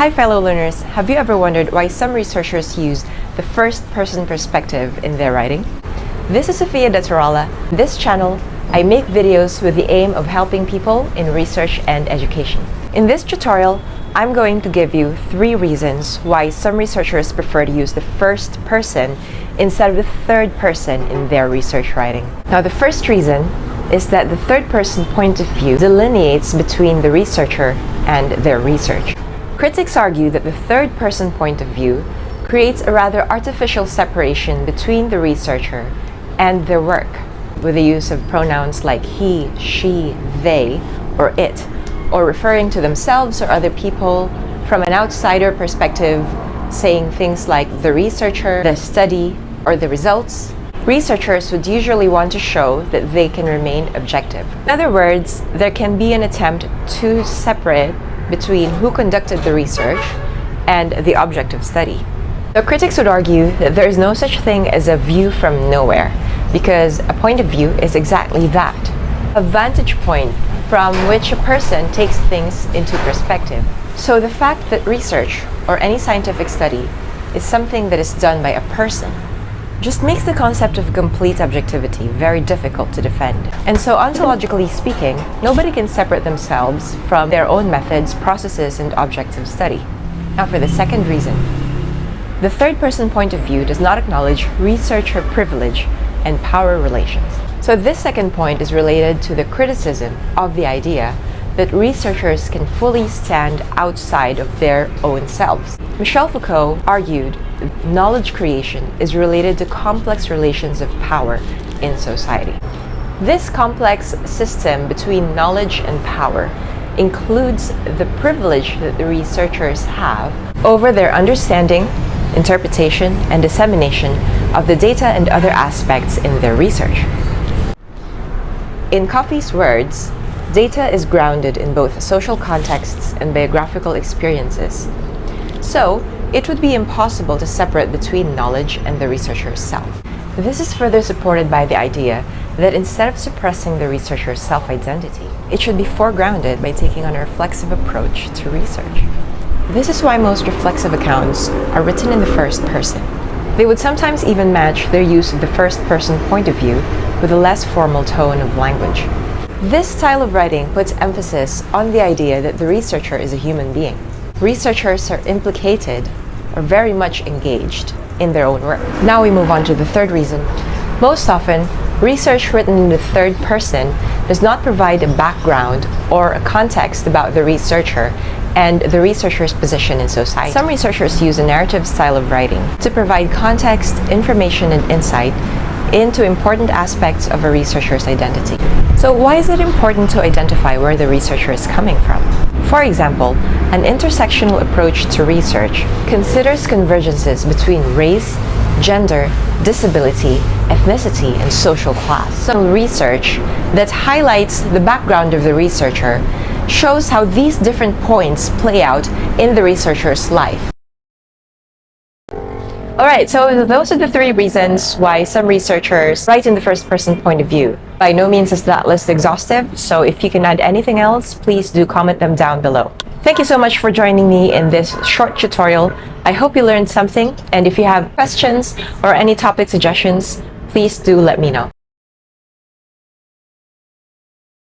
Hi fellow learners, have you ever wondered why some researchers use the first-person perspective in their writing? This is Sofia Datarala. This channel, I make videos with the aim of helping people in research and education. In this tutorial, I'm going to give you 3 reasons why some researchers prefer to use the first person instead of the third person in their research writing. Now, the first reason is that the third person point of view delineates between the researcher and their research. Critics argue that the third person point of view creates a rather artificial separation between the researcher and their work, with the use of pronouns like he, she, they, or it, or referring to themselves or other people from an outsider perspective, saying things like the researcher, the study, or the results. Researchers would usually want to show that they can remain objective. In other words, there can be an attempt to separate between who conducted the research and the object of study. So critics would argue that there is no such thing as a view from nowhere, because a point of view is exactly that, a vantage point from which a person takes things into perspective. So the fact that research or any scientific study is something that is done by a person just makes the concept of complete objectivity very difficult to defend. And so, ontologically speaking, nobody can separate themselves from their own methods, processes, and objects of study. Now for the second reason. The third person point of view does not acknowledge researcher privilege and power relations. So this second point is related to the criticism of the idea that researchers can fully stand outside of their own selves. Michel Foucault argued that knowledge creation is related to complex relations of power in society. This complex system between knowledge and power includes the privilege that the researchers have over their understanding, interpretation, and dissemination of the data and other aspects in their research. In Coffey's words, data is grounded in both social contexts and biographical experiences. So, it would be impossible to separate between knowledge and the researcher's self. This is further supported by the idea that instead of suppressing the researcher's self-identity, it should be foregrounded by taking on a reflexive approach to research. This is why most reflexive accounts are written in the first person. They would sometimes even match their use of the first person point of view with a less formal tone of language. This style of writing puts emphasis on the idea that the researcher is a human being. Researchers are implicated or very much engaged in their own work. Now we move on to the third reason. Most often, research written in the third person does not provide a background or a context about the researcher and the researcher's position in society. Some researchers use a narrative style of writing to provide context, information, and insight into important aspects of a researcher's identity. So why is it important to identify where the researcher is coming from? For example, an intersectional approach to research considers convergences between race, gender, disability, ethnicity, and social class. So research that highlights the background of the researcher shows how these different points play out in the researcher's life. Alright, so those are the 3 reasons why some researchers write in the first person point of view. By no means is that list exhaustive, so if you can add anything else, please do comment them down below. Thank you so much for joining me in this short tutorial. I hope you learned something, and if you have questions or any topic suggestions, please do let me know.